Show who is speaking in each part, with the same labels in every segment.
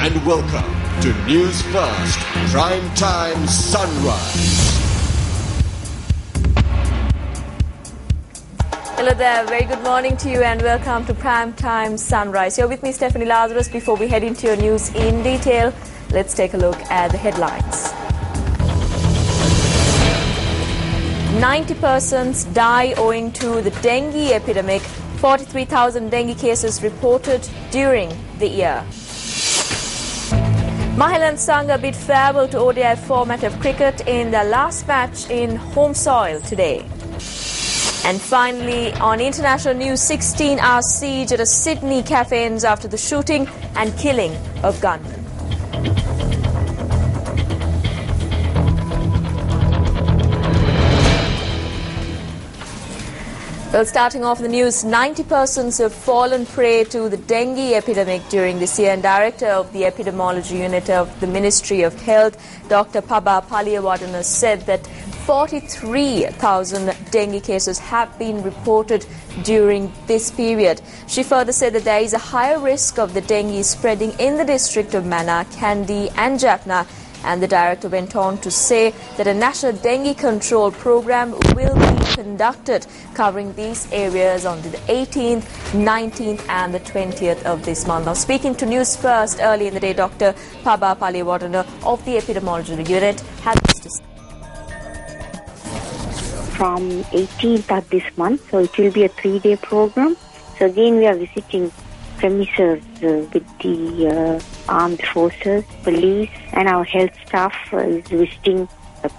Speaker 1: and welcome to News First Prime Time Sunrise.
Speaker 2: Hello there, very good morning to you and welcome to Prime Time Sunrise. You're with me, Stephanie Lazarus. Before we head into your news in detail, let's take a look at the headlines. 90 persons die owing to the dengue epidemic. 43,000 dengue cases reported during the year. Mahilan Sangha bid farewell to ODI format of cricket in their last match in home soil today. And finally, on international news, 16-hour siege at a Sydney cafe ends after the shooting and killing of gunmen. Well, starting off the news, 90 persons have fallen prey to the dengue epidemic during this year, and Director of the Epidemiology Unit of the Ministry of Health, Dr. Pabba Paliyawardena, said that 43,000 dengue cases have been reported during this period. She further said that there is a higher risk of the dengue spreading in the district of Mana, Kandy and Jaffna. And the director went on to say that a national dengue control program will be conducted covering these areas on the 18th, 19th and the 20th of this month. Now, speaking to News First early in the day, Dr. Pabba Paliyawardena of the Epidemiology Unit had this to say.
Speaker 3: From 18th of this month, so it will be a 3-day program. So again, we are visiting premises with the armed forces, police, and our health staff is visiting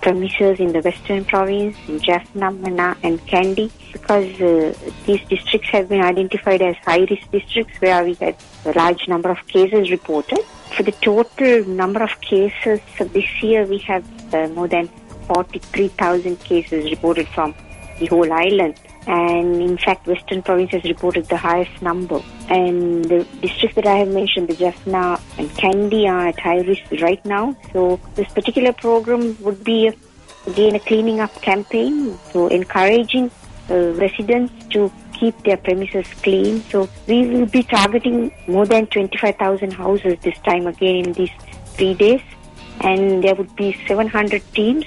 Speaker 3: premises in the Western Province, in Jaffna, Mana, and Kandy, because these districts have been identified as high-risk districts where we had a large number of cases reported. For the total number of cases this year, we have more than 43,000 cases reported from the whole island. And in fact, Western Province has reported the highest number. And the districts that I have mentioned, the Jaffna and Kandy, are at high risk right now. So this particular program would be, again, a cleaning up campaign. So encouraging residents to keep their premises clean. So we will be targeting more than 25,000 houses this time again in these 3 days. And there would be 700 teams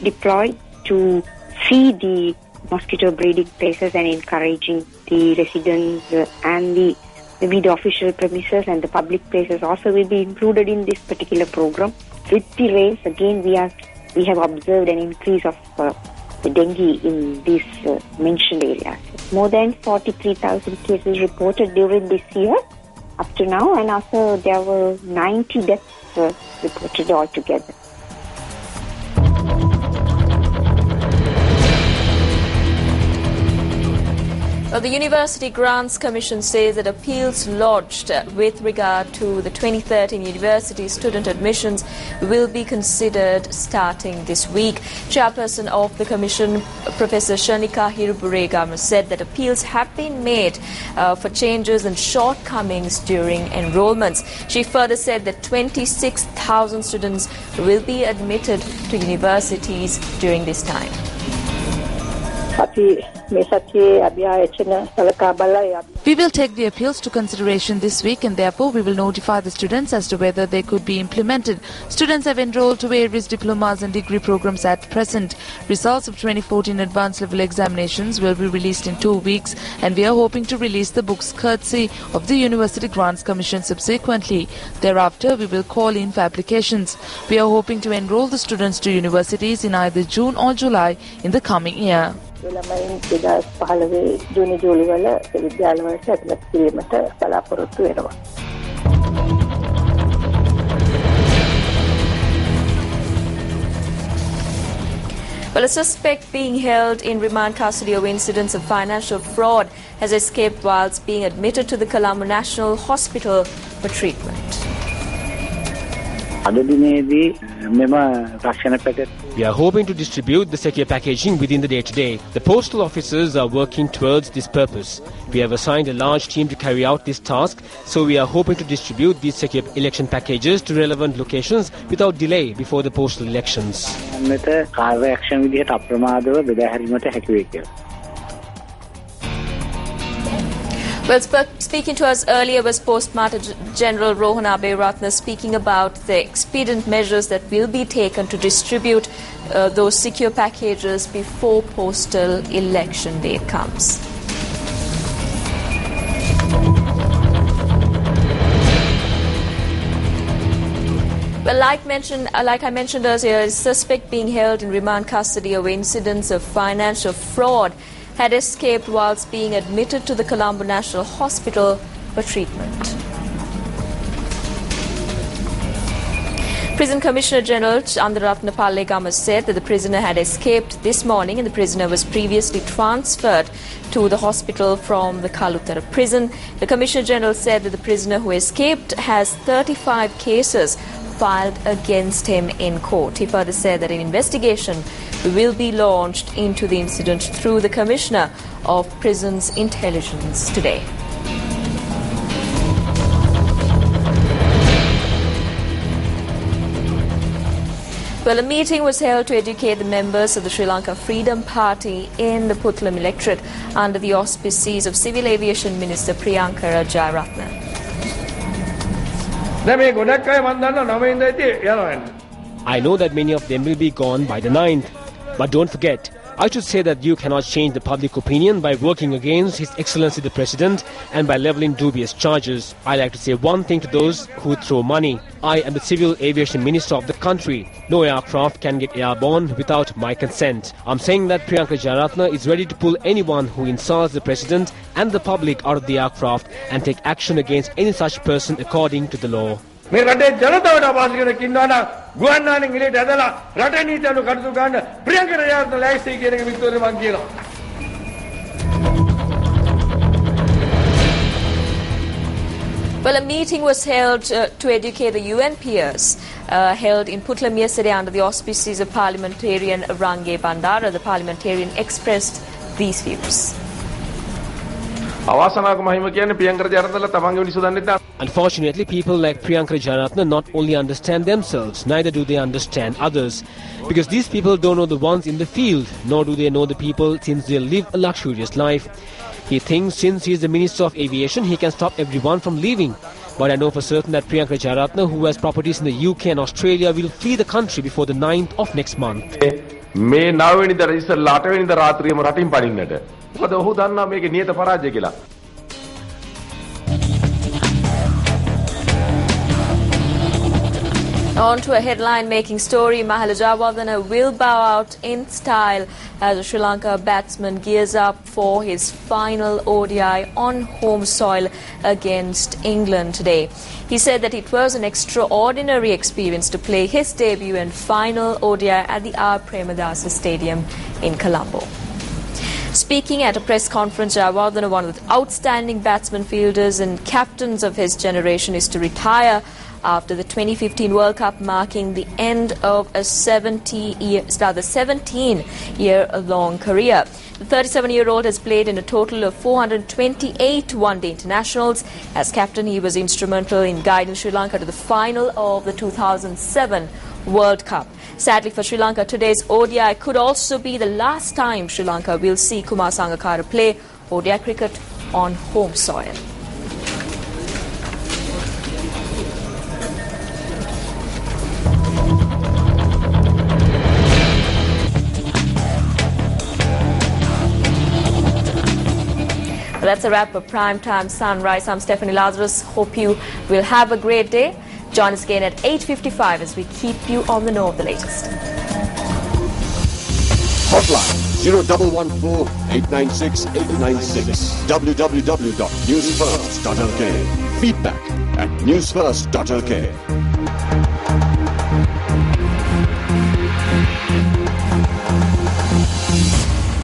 Speaker 3: deployed to see the mosquito breeding places and encouraging the residents and maybe the official premises and the public places also will be included in this particular program. With the rains, again, we have observed an increase of the dengue in these mentioned areas. More than 43,000 cases reported during this year up to now, and also there were 90 deaths reported altogether.
Speaker 2: Well, the University Grants Commission says that appeals lodged with regard to the 2013 university student admissions will be considered starting this week. Chairperson of the Commission, Professor Shanika Hiruburegama, said that appeals have been made for changes and shortcomings during enrollments. She further said that 26,000 students will be admitted to universities during this time.
Speaker 4: We will take the appeals to consideration this week, and therefore we will notify the students as to whether they could be implemented. Students have enrolled to various diplomas and degree programs at present. Results of 2014 advanced level examinations will be released in 2 weeks, and we are hoping to release the books courtesy of the University Grants Commission subsequently. Thereafter, we will call in for applications. We are hoping to enroll the students to universities in either June or July in the coming year.
Speaker 5: ළමයින් 2015 ජූනි ජූලි වල විද්‍යාලවලට ඇතුළත් කිරීමට බලාපොරොත්තු වෙනවා.
Speaker 2: Well, a suspect being held in remand custody over incidents of financial fraud has escaped whilst being admitted to the Colombo National Hospital for treatment.
Speaker 6: We are hoping to distribute the secure packaging within the day-to-day. The postal officers are working towards this purpose. We have assigned a large team to carry out this task, so we are hoping to distribute these secure election packages to relevant locations without delay before the postal elections.
Speaker 2: Well, speaking to us earlier was Postmaster General Rohan Abeyaratne speaking about the expedient measures that will be taken to distribute those secure packages before postal election day comes. Well, like I mentioned earlier, a suspect being held in remand custody over incidents of financial fraud had escaped whilst being admitted to the Colombo National Hospital for treatment. Prison Commissioner General Chandaratna Pallegama said that the prisoner had escaped this morning and the prisoner was previously transferred to the hospital from the Kalutara prison. The Commissioner General said that the prisoner who escaped has 35 cases filed against him in court. He further said that an investigation will be launched into the incident through the Commissioner of Prisons Intelligence today. Well, a meeting was held to educate the members of the Sri Lanka Freedom Party in the Puttalam electorate under the auspices of Civil Aviation Minister Priyanka Jayaratne.
Speaker 6: I know that many of them will be gone by the 9th. But don't forget, I should say that you cannot change the public opinion by working against His Excellency the President and by levelling dubious charges. I like to say one thing to those who throw money. I am the Civil Aviation Minister of the country. No aircraft can get airborne without my consent. I'm saying that Priyanka Jayaratne is ready to pull anyone who insults the President and the public out of the aircraft and take action against any such person according to the law.
Speaker 7: මේ රටේ ජනතාවට අපහසු කෙනෙක් ඉන්නවා නම් ගුවන්නානින් ඉලට ඇදලා රටේ නීතියට කටයුතු කරන්න ප්‍රියංක රජාරත්න ලෑස්ති කියන එක විතරේ මම කියනවා.
Speaker 2: Well, a meeting was held to educate the UN peers held in Puttalam yesterday under the auspices of parliamentarian Range Bandara. The parliamentarian expressed these views.
Speaker 6: Unfortunately, people like Priyanka Jayaratne not only understand themselves, neither do they understand others. Because these people don't know the ones in the field, nor do they know the people since they live a luxurious life. He thinks since he is the Minister of Aviation, he can stop everyone from leaving. But I know for certain that Priyanka Jayaratne, who has properties in the UK and Australia, will flee the country before the 9th of next month.
Speaker 7: මේ 9 වෙනිදා ඉස්සෙල්ලා 8 වෙනිදා රාත්‍රියේම රටින් පනින්නට. මොකද ඔහු දන්නා මේකේ නියත පරාජය කියලා.
Speaker 2: On to a headline-making story. Mahela Jayawardene will bow out in style as a Sri Lanka batsman gears up for his final ODI on home soil against England today. He said that it was an extraordinary experience to play his debut and final ODI at the R. Premadasa Stadium in Colombo. Speaking at a press conference, Jayawardene, one of the outstanding batsman, fielders and captains of his generation, is to retire after the 2015 World Cup, marking the end of a 17-year-long career. The 37-year-old has played in a total of 428 one-day internationals. As captain, he was instrumental in guiding Sri Lanka to the final of the 2007 World Cup. Sadly for Sri Lanka, today's ODI could also be the last time Sri Lanka will see Kumar Sangakkara play ODI cricket on home soil. That's a wrap of Primetime Sunrise. I'm Stephanie Lazarus. Hope you will have a great day. Join us again at 8:55 as we keep you on the know of the latest.
Speaker 1: Hotline 0114-896-896. www.newsfirst.lk. Feedback at newsfirst.lk.